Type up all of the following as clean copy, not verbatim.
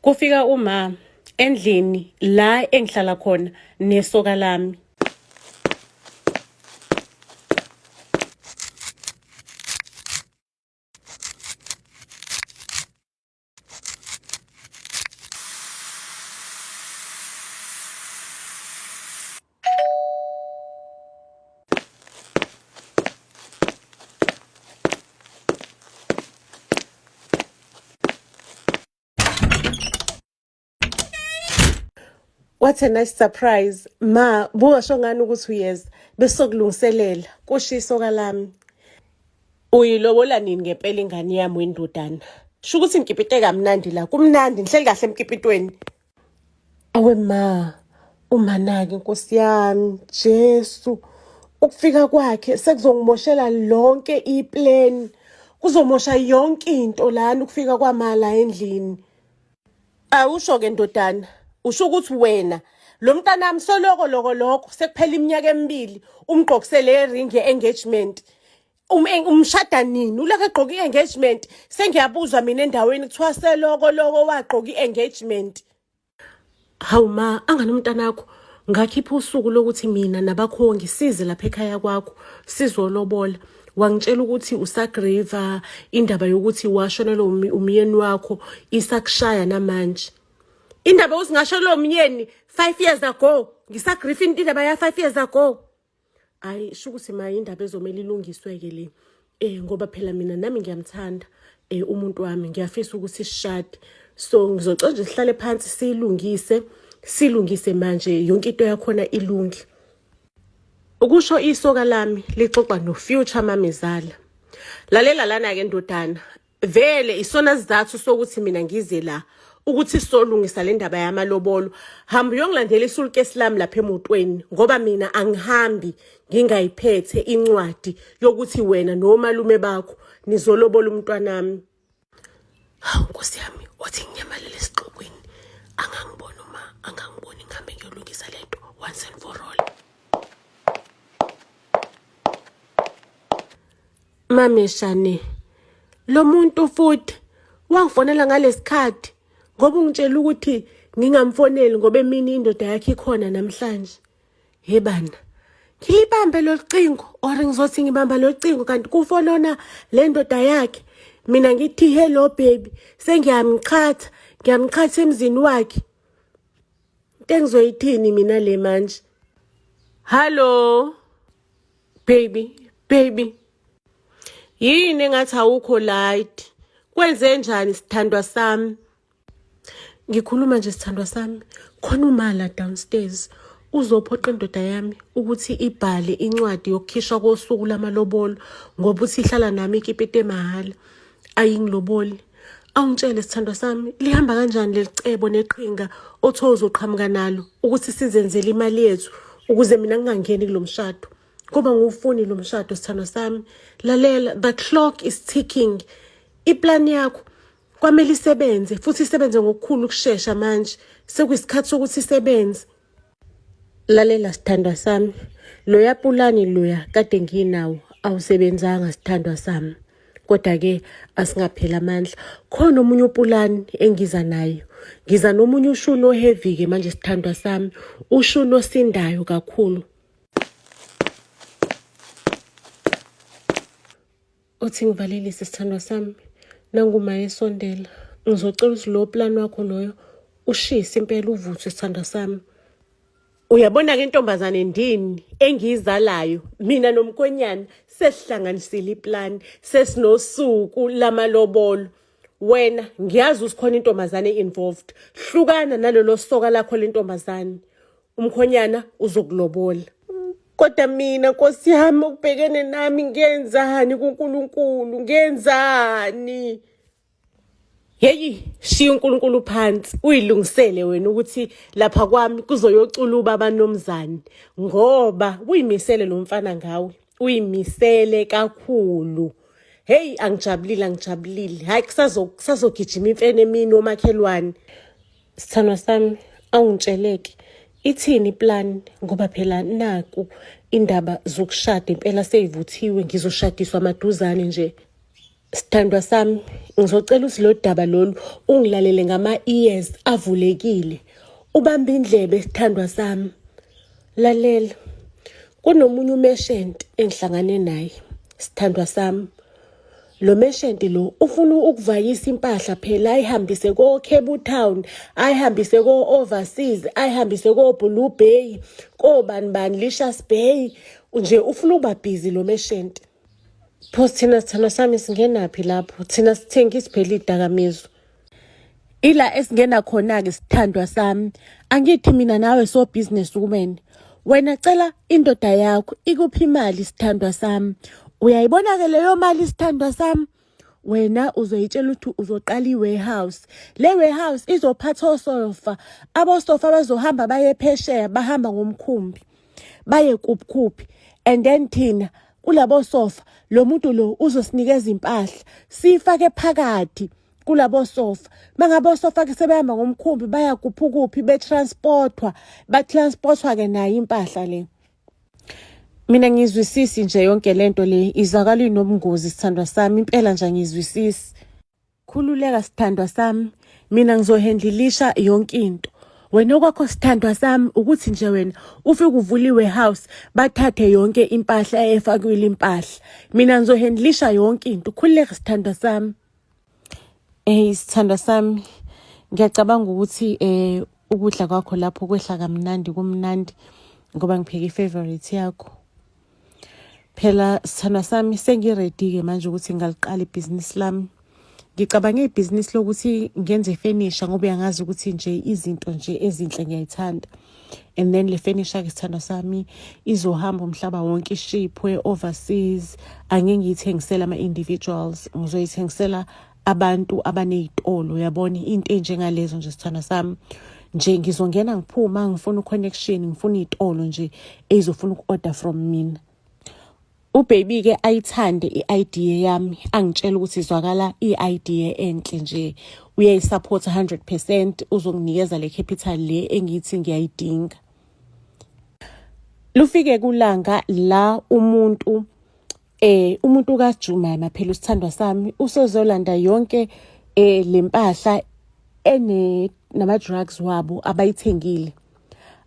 Kufika uma endlini la engihlala khona nesoka lami. What a nice surprise. Ma, buka ngani ukuthi uyeza. Besokulungiselela kusho isoka lami. Uyilobola nini ngempela ingane yami wendodana? Sho ukuthi ngikipite kamnandi la. Kumnandi ngihleli kahle emkipitweni. Awe ma, umanaki Nkosi yami, Jesu. Ukufika kwakhe sekuzongimoshela lonke iplan. Kuzomosha yonke into lana ukufika kwamala endlini. Awusho ke ndodana. Usho ukuthi wena lo mntanami lokho sekuphela iminyaka emibili umgqokisele ering ye-engagement. Umshada nini? Ulaka egqoka i-engagement. Sengiyabuzwa mina endaweni kuthiwa seloko wagqoka i-engagement. Hawu ma, angani umntanakho ngakhipha usuku lokuthi mina nabakhongi size lapha ekhaya kwakho sizolobola. Wangitshela ukuthi usagreva indaba yokuthi washonelwa umyeni wakho isakushaya namanje. Indaba usingasho myeni 5 years ago. Ngisagrifa indaba ya 5 years ago. Hayi sho ukuthi ma indaba ezomela ilungiswe ke le. Ngoba phela mina nami ngiyamthanda umuntu wami, ngiyafisa ukuthi sishade. So ngizocela nje sihlale phansi silungise manje yonke into yakhona ilungi. Ukusho isoka lami lixoxa no future mamezala. Lalela lana ke ndodana. Vele isona sizathu sokuthi mina ngize la ukuthi solungisa le ndaba yamalobolo. Hamba uyongilandela isulukesi lami lapha emotweni ngoba mina angihambi ngingayiphethe incwadi yokuthi wena nomalume bakho nizolobola umntwanami. Hawu Nkosi yami, wathi nginyamalele esixoxweni. Angangiboni ngihambe ngiyolungisa lento once and for all. Mameshane, lo muntu futhi wangifonela ngalesikhathi ngoba ungitshela ukuthi ngingamfoneli ngoba emini indoda yakhe ikhona namhlanje. Hebana, ngilibambe lo cingo or ngizothi ngibamba lo cingo kanti kufonona le ndoda yakhe. Mina ngithi hello baby, ngiyamchatha emzini wakhe. Into engizoyithini mina le manje? Hello baby. Yini engathi awukho light? Kwenze njani sithandwa sami? Ngikhuluma nje sithandwa sami. Khona umala downstairs uzophoqa indoda yami ukuthi ibhale incwadi yokukhishwa kosuku lamalobolo ngoba uthi ihlala nami ikipite emahala. Ayingiloboli. Awungitshele sithandwa sami, lihamba kanjani lelicebo neqhinga othoza uqhamuka nalo ukuthi sizenzele imali yethu ukuze mina ngingangeni kulomshado? Ngoba ngufuni lo mshado sithandwa sami. Lalela, the clock is ticking. Iplan yakho kwamele isebenze futhi isebenze ngokukhulu ukusheshsha manje. Sekuyisikhathi sokuthi isebenze. Lalela sithandwa sami, loya pulani loya kade nginawo awusebenzanga sithandwa sami. Kodwa ke asingaphela amandla. Khona omunye upulani engiza nayo. Ngiza nomunye ushuno heavy ke manje sithandwa sami. Ushuno sindayo kakhulu. Uthi ngivalelise sithandwa sami. Nanguma esondela. Ngizocela ukuthi lo plan wakho loyo ushise impela uvuthwe sithandwa sami. Uyabona ke intombazane ndini engizalayo mina nomkhonyana sesihlanganisile iplan sesinosuku lamalobolo. Wena ngiyazi usikhona intombazane involved. Hlukana nalolo soka lakho lentombazane. Umkhonyana uzokulobola. Kodwa mina Nkosi yami ukubhekene nami ngenzani kuNkulunkulu? Ngenzani? Hey, shiya uNkulunkulu phansi uyilungisele wena ukuthi lapha kwami kuzoyoculuba abanomzane ngoba uyimisele lo mfana ngawe. Uyimisele kakhulu. Hey, angijabulile. Hayi kusazogijima imfene emini omakhelwane. Sithandwa sami, awungitsheleke. Ithini plan ngoba phela naku indaba zokushada impela seyivuthiwe, ngizoshadiswa maduzane nje. Sithandwa sami, ngizocela ukuthi lo daba lolu ungilalele ngama-ears avulekile. Ubambe indlebe sithandwa sami. Lalela. Kunomunye umeshenti engihlangane naye. Sithandwa sami. Lo meshenti lo ufuna ukuvayisa impahla phela ayihambise ko-Cape Town, ayihambise ko-overseas, ayihambise ko-Blue Bay, ko-bani Licious Bay. Nje ufuna ukuba busy lo meshenti. Pho thina sithandwa sami singenaphi lapho? Thina sithengisa phela idakamizwa. Ila esingena khona-ke sithandwa sami. Angithi mina nawe so business woman. Wena cela indoda yakho ikuphi imali sithandwa sami. Uyayibona-ke leyo mali sithandwa sami. Wena uzoyitshela ukuthi uzoqala i-warehouse. Le warehouse izophatha osofa. Abosofa bazohamba baye phesheya, bahamba ngomkhumbi. Baye kuphi. And then thina kulabo sofa lo muntu lo uzosinikeza impahla sifake phakathi kulabo sofa. Mangabo sofa ke sebehamba ngomkhumbi baya kuphi betransportwa ke nayo impahla le. Mina ngizwisisi nje yonke lento le izakala inobungozi sithandwa sami impela nje ngizwisisi. Khululeka sithandwa sami, mina ngizohandlisha yonke into. Wena okwakho sithandwa sami ukuthi nje wena ufike uvule i-warehouse bathathe yonke impahla efakiwe impahla. Mina ngizohandlisha yonke into. Khululeka sithandwa sami. Sithandwa sami, ngiyacabanga ukuthi ukudla kwakho lapho kwehla kamnandi kumnandi ngoba ngipheka i-favorite yakho. Phela sithandwa sami sengiready ke manje ukuthi ngaliqala ibhizinisi lami. Ngicabanga ibhizinisi lokuthi ngenze furniture ngoba uyangazi ukuthi nje izinto nje ezinhle ngiyayithanda. And then le furniture ke sithandwa sami izohamba umhlaba wonke ishipwe overseas. Angeke ngiyithengisela ama-individuals, ngizoyithengisela abantu abanezitolo uyabona into enjengalezo nje sithandwa sami. Nje ngizongena ngiphuma ngifuna uconnection, ngifuna izitolo nje ezofuna uku-order from mina. Ubaby ke ayithande i-idea yami, angitshela ukuthi izwakala i-idea enhle nje. Uyayisupport 100%, uzonginikeza le capital le engithi ngiyayidinga. Lufike kulanga la umuntu kaJumama phela usithandwa sami usozolanda yonke lempahla nama drugs wabo abayithengile.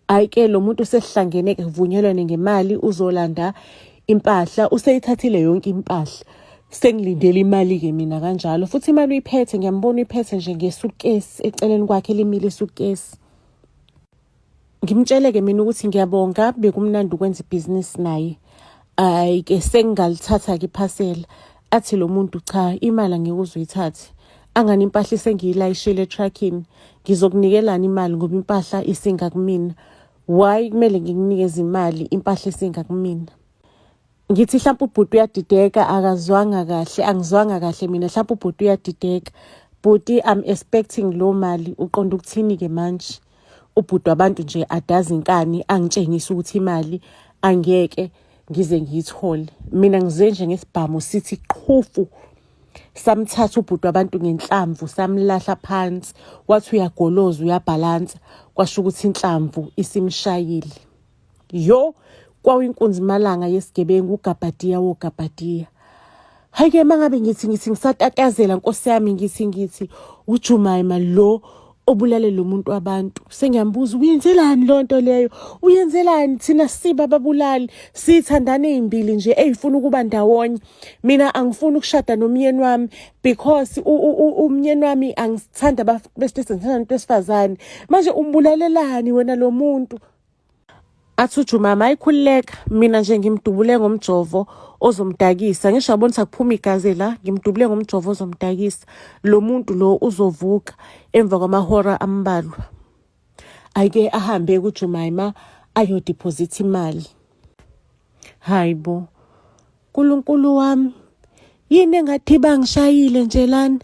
Ayike lo muntu sesihlangene ke kuvunyelwane ngemali uzolanda impahla useyithathile yonke impahla. Sengilindele imali ke mina kanjalo futhi imali uyiphethe ngiyambona uyiphethe nje ngesuitcase eceleni kwakhe limile isuitcase. Ngimtshele ke mina ukuthi ngiyabonga bekumnandi ukwenza ibusiness naye. Ayike sengalithatha ke iphasela. Athi lo muntu cha imali angeke uzoyithathe. Angani impahla sengiyilayishile trucking. Ngizokunikelana imali ngoba impahla isinga kumina. Why kumele ngikunikeze imali impahla isinga kumina? Ngithi mhlawumbe ubhuti uyadideka akazwanga kahle, angizwanga kahle mina mhlawumbe ubhuti uyadideka. Bhuti I'm expecting lo mali uqonda ukuthini ke manje? Ubhuti wabantu nje adazi inkani angitshengisa ukuthi imali angeke ngize ngiyithole. Mina ngize nje ngesibhamu sithi qhufu. Samthatha ubhuti wabantu ngenhlamvu samlahla phansi wathi uyagoloza uyabhalansa kwasho ukuthi inhlamvu isimshayile. Yo kwawinkunzi malanga yesigebengu uGabadiya woGabadiya. Hayike mangabe ngithi ngisatatazela Nkosi yami ngithi uJumaima lo obulale lo muntu wabantu. Sengiyambuza uyenzelani lonto leyo? Uyenzelani thina siba babulali? Sithandane izimbili nje ezifuna ukuba ndawonye. Mina angifuni ukushada nomyeni wami because umyeni wami angisithanda besilisa ngithanda besifazane. Manje umbulalelani wena lo muntu? Athi uJumama ayikhululeka mina nje ngimdubule ngomjovo ozomdakisa. Ngisho yabona kuphuma igazi la ngimdubule ngomjovo ozomdakisa. Lo muntu lo uzovuka emva kwamahora ambalwa. Ayike ahambe kuJumaima ayo deposit imali. Hayibo. Nkulunkulu wami. Yini engathi bangishayile nje lana?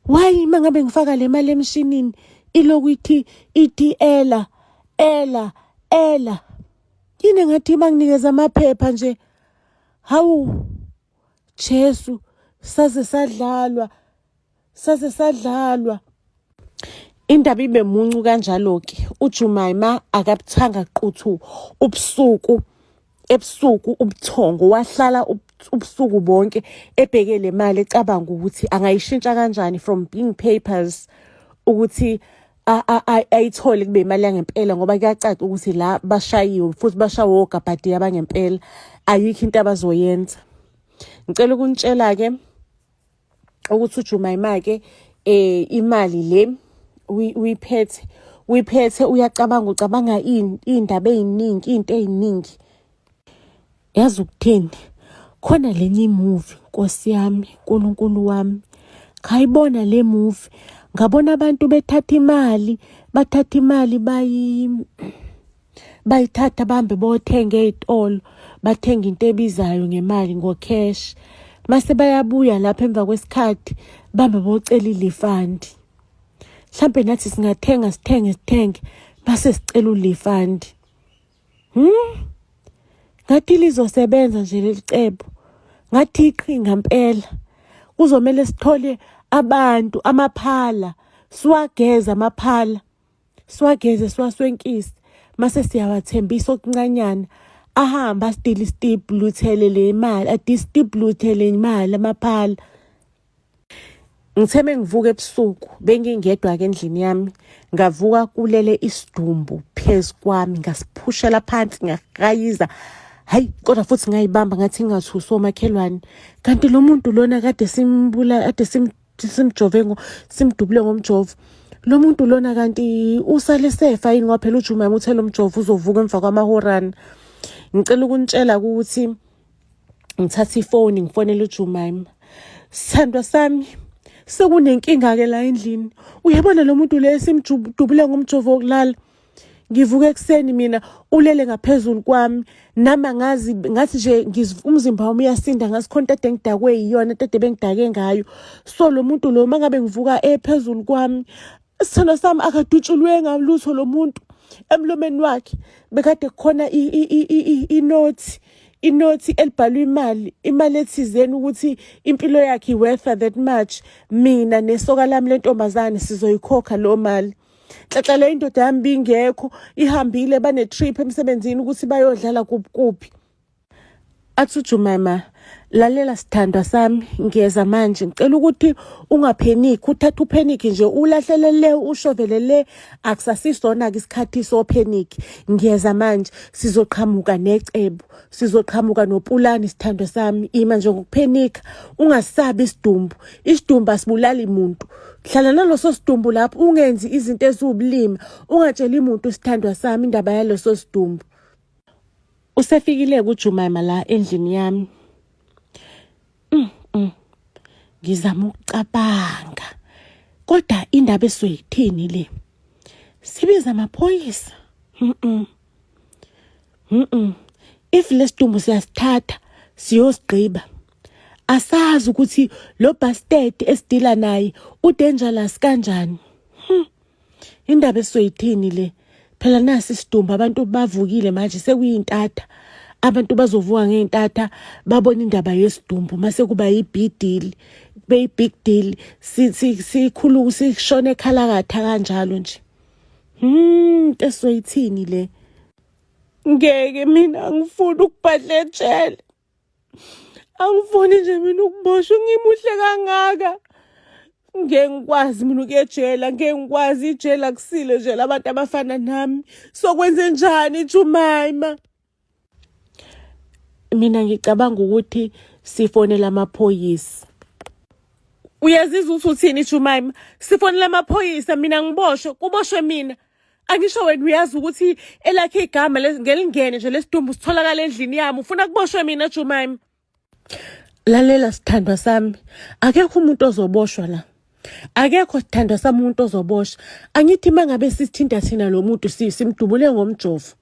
Why mangabe ngifaka le mali emshinini ilokuthi ithi ela. Yini ngathi banginikeza amaphepha nje. Hawu. Jesu, saze sadlalwa. Indaba ibe muncu kanjalo ke. uJumaima akabuthanga quthu ebusuku ubuthongo wahlala ubusuku bonke ebheke le mali ecabanga ukuthi angayishintsha kanjani from being papers ukuthi ayithole kube imali yangempela, ngoba kuyacaca ukuthi la bashayiwe futhi bashawe ogabhadi abangempela, ayikho into abazoyenza. Ngicela ukuntshela ke ukuthi uJumaima ke imali le uyiphethe ucabanga indaba eziningi, into eziningi. Yazi ukuthini, khona lenye movie Nkosi yami uNkulunkulu wami, khayibona le movie, ngabona abantu bathatha imali bayithatha bambe bothenga ezitolo, bathenga into ebizayo ngemali ngocash, mase bayabuya lapha emva kwesikhathi bambe bocela ilifandi. Mhlambe nathi singathenga sithenge base sicela ulifandi. Ngathi lizosebenza nje lelicebo, ngathi iqhinga impela. Kuzomela sithole abantu amaphala, siwageza amaphala, siwageze siwaswenkisi, mase siyawathembisa okuncanyana, ahamba stipluthele le mali, stipluthele imali amaphala. Ngitheme ngivuka ebusuku, bengingedwa ke endlini yami, ngavuka kulele isidumbu phezu kwami, ngasiphushela phansi ngakayiza. Hayi kodwa futhi ngayibamba ngathi ngathusa omakhelwane, kanti lo muntu lona kade simbula, ade simjove simdubule ngomjovo, lo muntu lona kanti usale sefa yini, ngoba phela uJumaima uthe lo mjovo uzovuka emva kwamahorana. Ngicela ukuntshela ukuthi ngithatha ifoni ngifonela uJumaima. Sithandwa sami, sekunenkinga ke la endlini, uyabona lo muntu le simdubule ngomjovo wokulala. Ngivuka ekseni mina ulele ngaphezulu kwami, nama ngathi nje umzimba wami uyasinda, ngasikhonto ade ngidakwe yiyona ade bengidake ngayo. So lo muntu lo mangabe ngivuka phezulu kwami, sithando sami akadutshulwe ngalutho lo muntu. Emlomeni wakhe bekade kukhona inothi elibhalwe imali ethizeni ukuthi impilo yakhe worth that much, mina nesoka lami lentombazane sizoyikhokha lo mali. Xaxa le indoda yami bingekho, ihambile bane trip emsebenzini ukuthi bayodlala kuphi. Athi uJumaima, lalela sithandwa sami, ngiyeza manje, ngicela ukuthi ungapheniki, uthatha upheniki nje, ulahlelele ushovelele, akusasisona ke isikhathi sopheniki. Ngiyeza manje, sizoqhamuka necebo, sizoqhamuka nopulani sithandwa sami. Ima nje ngokuphenika, ungasabi isidumbu, isidumbu asibulali umuntu. Hlala naloso sidumbu lapho, ungenzi izinto eziwubulima, ungatsheli umuntu sithandwa sami indaba yaloso sidumbu. Usefikile uJumaima la endlini yami. Ngizama ukucabanga, kodwa indaba esoyithini le, sibiza amaphoyisa. If lesidumbu siyasithatha siyosigqiba, asazi ukuthi lo bastard esidila naye udangerous kanjani. Indaba esoyithini le, phela nasi isidumbu abantu bavukile manje sekuyintatha, abantu bazovuka ngeintatha babona indaba yesidumbu mase kuba yibig deal, sikhulu sishone ekhalakatha kanjalo nje. Into esoyithini le, ngeke mina ngifuna ukubhadla ejele, angifuni nje mina ukuboshwa, ngimuhle kangaka. Ngeke ngikwazi mina ukuyejela, ngeke ngikwazi, ijele akusile nje labantu abafana nami. Sokwenze njani Jumaima? Mina ngicabanga ukuthi sifonela amaphoyisa. Uyazizwa uthini Jumaima? Sifonela amaphoyisa, mina ngiboshwe, kuboshwe mina. Angisho wena uyazi ukuthi elakhe igama ngelingene nje lesidumbu sitholakala endlini yami, ufuna kuboshwe mina Jumaima? Lalela sithandwa sami, akekho umuntu ozoboshwa la. Akekho sithandwa sami umuntu ozoboshwa. Angithi mangabe sithinta thina lo muntu simdubule ngomjovo,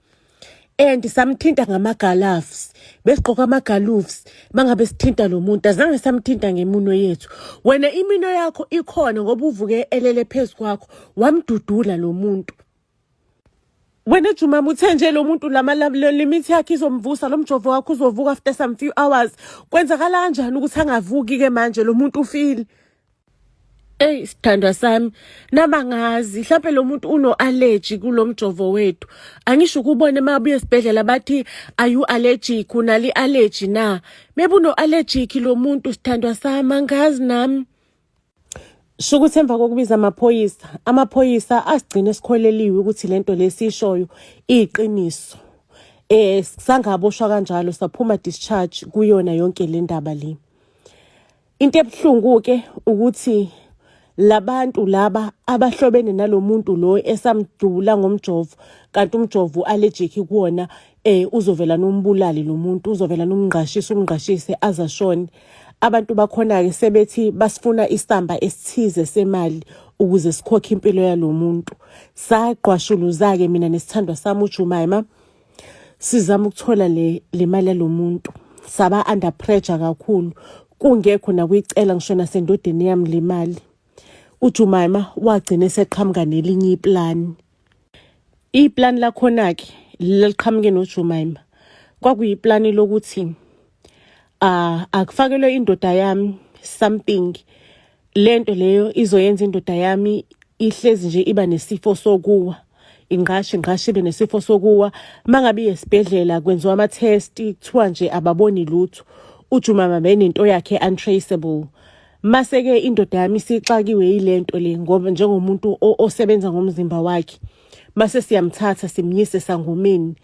and samthinta ngamagaloves, besigqoka amagaloves, mangabe sithinta lo muntu, azange samthinta ngemuno yethu. Wena imino yakho ikhona ngoba uvuke elele phezu kwakho, wamdudula lo muntu. Wena Jumaima uthe nje lo muntu limit yakhe izomvusa, lo mjovo wakho uzovuka after some few hours. Kwenzakala kanjani ukuthi angavuki ke manje lo muntu ufile? Ey sithandwa sami, nabangazi mhlawumbe lo muntu uno-allergy kulo mjovo wethu. Angisho ukubone mabuye esibhedlela bathi are you allergic, unali allergy na? Maybe uno-allergic lo muntu sithandwa sami, angazi nami. Shukuthi emva kokubiza amaphoyisa asigcine sikholeliwe ukuthi lento lesishoyo iqiniso. Sangaboshwa kanjalo saphuma discharge kuyona yonke le ndaba le. Into ebuhlungu ke ukuthi labantu laba abahlobene nalomuntu lo esamdula ngomjovo kanti umjovo allergic kuwona uzovela nombulali lo muntu, uzovela umngqashise azashone. Abantu bakhona ke sebethi basifuna isamba esithize semali ukuze sikhokhe impilo yalo muntu. Saqhwashuluza ke mina nesithandwa sami uJumaima sizama ukuthola le mali yalo muntu. Saba under pressure kakhulu. Kungekho na kuyicela ngisho nasendodeni yami le mali. uJumaima wagcina eseqhamuka nelinye iplan. Iplan lakhona ke leliqhamuke noJumaima. Kwakuyiplan lokuthi akufakelwe indoda yami something. Lento leyo izoyenza indoda yami ihlezi nje iba nesifo sokuwa. Ingqashi ibe nesifo sokuwa. Mangabe esibhedlela kwenziwa ama test kuthiwa nje ababoni lutho. uJumaima benento yakhe untraceable. Maseke indoda yami sixakiwe yilento le ngoba njengomuntu osebenza ngomzimba wakhe. Mase siyamthatha simnyise sangomeni.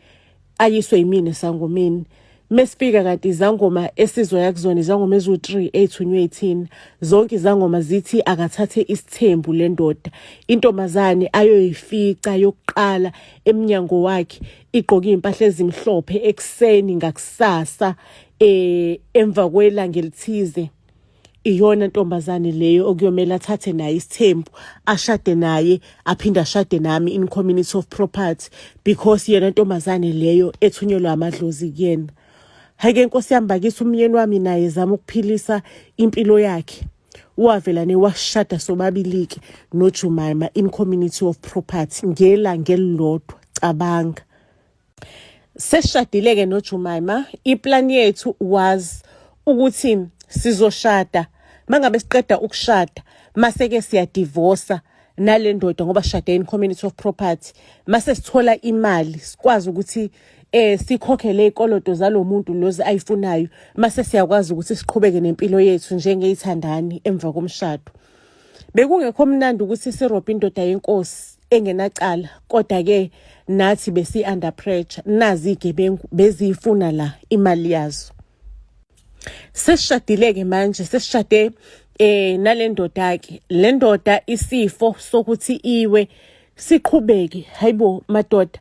Ayiswe yimini sangomeni. Mesifika kanti izangoma esizoya kuzona izangoma ezu3 ethunywe 18 zonke izangoma zithi akathathe isithembu lendoda. Intombazane ayoyifica yokuqala eminyango wakhe igqoka impahla ezimhlophe ekseni ngakusasa emva kwelanga elithize. Iyona ntombazane leyo okuyomela athathe naye isithembu ashade naye aphinda ashade nami in community of property because yena ntombazane leyo ethunyelwa amadlozi kuyena. Hake Nkosi yami bakisa umyeni wami naye zama ukuphilisa impilo yakhe. Wavela newashada sobabilike noJumaima in community of property ngelanga elilodwa cabanga. Seshadile ke noJumaima, iplan yethu was ukuthi sizoshada. Mangabe siqeda ukushada, maseke siya divorce nale ndoda ngoba shade in community of property. Mase sithola imali, sikwazi ukuthi sikhokhele ikolodo zalomuntu lozi ayifunayo. Mase siyakwazi ukuthi siqhubeke nempilo yethu njengeyithandani emva komshado. Bekungekho mnandi ukuthi sirobhe indoda yenkosi engenacala, kodwa ke nathi besi under pressure. Nazi igebengu bezifuna la imali yazo. Sesishadile ke manje sesishade nale ndoda ke. Le ndoda isifo sokuthi iwe siqhubeke. Hayibo madoda.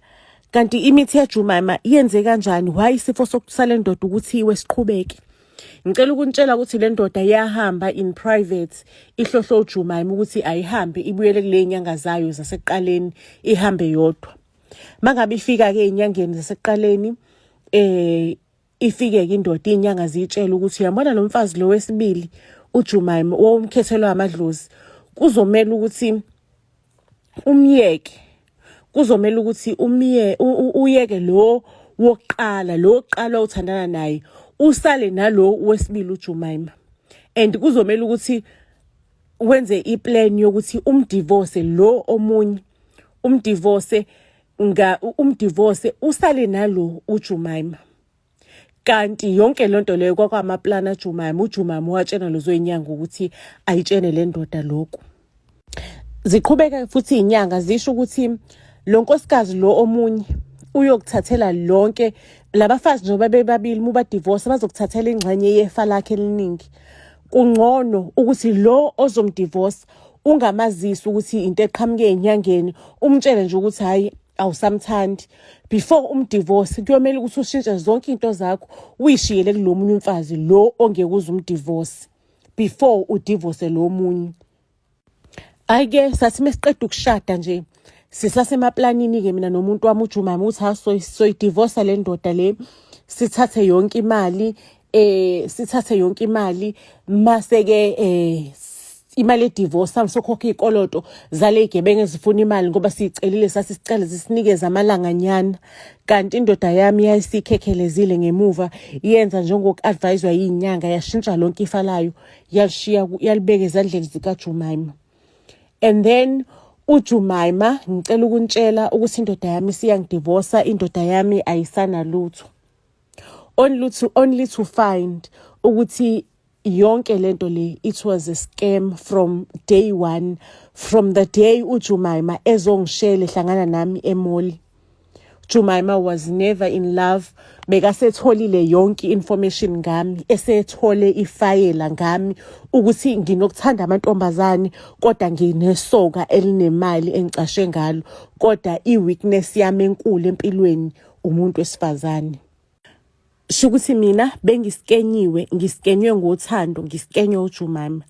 Kanti imithi yaJumaima yenze kanjani? Why isifo sokusale ndoda ukuthi iwe siqhubeke? Ngicela ukuntshela ukuthi le ndoda yahamba in private ihlohlo uJumaima ukuthi ayihambe ibuyele kule inyanga zayo zasekuqaleni ihambe yodwa. Mangabe ifika ke inyangeni zasekuqaleni ifike ke indoda inyanga zitshela ukuthi uyabona lo mfazi lo wesibili uJumaima owumkhethelwa amadlozi kuzomela ukuthi umyeke. Kuzomela ukuthi uyeke lo wokuqala uthandana naye usale nalo wesibili uJumaima. And kuzomela ukuthi wenze iplan yokuthi umdivorce lo omunye umdivorce usale nalo uJumaima. Kanti yonke lonto leyo kwakwamaplan aJumaima. uJumaima watshena lozo inyanga ukuthi ayitshene le ndoda lokho. Ziqhubeka futhi inyanga zisho ukuthi lo nkosikazi lo omunye uyokuthathela lonke labafazi njengoba bebabili muba divorce bazokuthathela ingxenye yefa lakhe eliningi. Kungcono ukuthi lo ozomdivorce ungamazisi ukuthi into eqhamuke enyangeni, umtshele nje ukuthi hayi awusamthandi. Before umdivorce kuyomela ukuthi ushintshe zonke into zakho uyishiyele kulomunye umfazi lo ongekuza umdivorce before udivorce lo munye. Ake sathi mesiqeda ukushada nje sisasemaplanini ke mina nomuntu wami uJumaima ukuthi soyidivorce le ndoda le, sithathe yonke imali mase ke imali edivorce amsokhokha ikoloto zale igebengu ezifuna imali ngoba sicelile sasisicela sisinikeze amalanganyana. Kanti indoda yami yayisikhekhelezile ngemuva yenza njengokuadviswa yinyanga yashintsha lonke ifa layo yalishiya yalibeka ezandleni zikaJumaima. And then uJumaima ngicela ukuntshela ukuthi indoda yami siyangidivorce, indoda yami ayisana lutho. Only to find ukuthi yonke lento le, it was a scam from day one, from the day uJumaima ezongishela hlangana nami emoli. Jumaima was never in love. Bekasetholile yonke information ngami, esethole ifayela ngami ukuthi nginokuthanda amantombazane kodwa nginesoka elinemali engicashe ngalo, kodwa iweakness yami enkulu empilweni umuntu wesifazane. Shukuthi mina bengiskenyiwe, ngiskenywe ngothando, ngiskenywe uJumaima.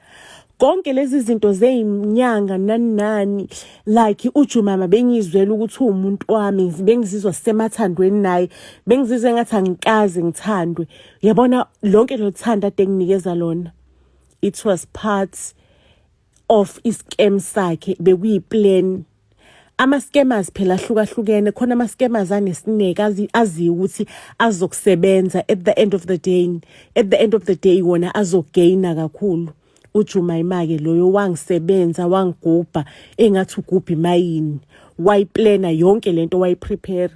Konke lezi zinto zeyinyanga nani like uJumaima bengizwela ukuthi umuntu wami, bengizizwa sisemathandweni naye, bengizizwe ngathi angikaze ngithandwe. Yabona lonke lo thanda ade nginikeza lona, it was part of iscam sakhe, bekuyiplan. Ama-scammers phela ahlukahlukene, khona ama-scammers anesineke azi ukuthi azokusebenza at the end of the day wona azogaina kakhulu. uJumaima ke loyo wangisebenza, wangigubha engathi ugubha imayini, wayiplana yonke lento, wayiprepare.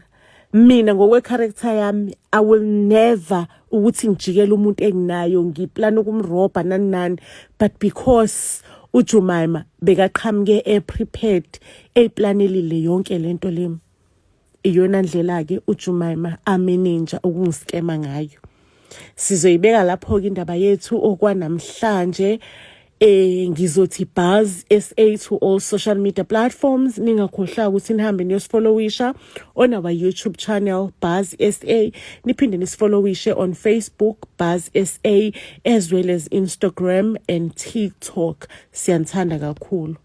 Mina ngokwe character yami, I will never ukuthi ngijikele umuntu enginayo ngiplana ukumrobha nani, but because uJumaima bekaqhamuke prepared, eplanelile yonke lento le, iyona ndlela ke uJumaima amenenja ukungiskema ngayo. Sizoyibeka lapho ke indaba yethu okwanamhlanje. Ngizothi Buzz SA to all social media platforms. Ningakhohlwa ukuthi nihambe niyosifollowisha on our YouTube channel Buzz SA. Niphinde nisifollowishe on Facebook Buzz SA, as well as Instagram and TikTok. Siyanthanda kakhulu.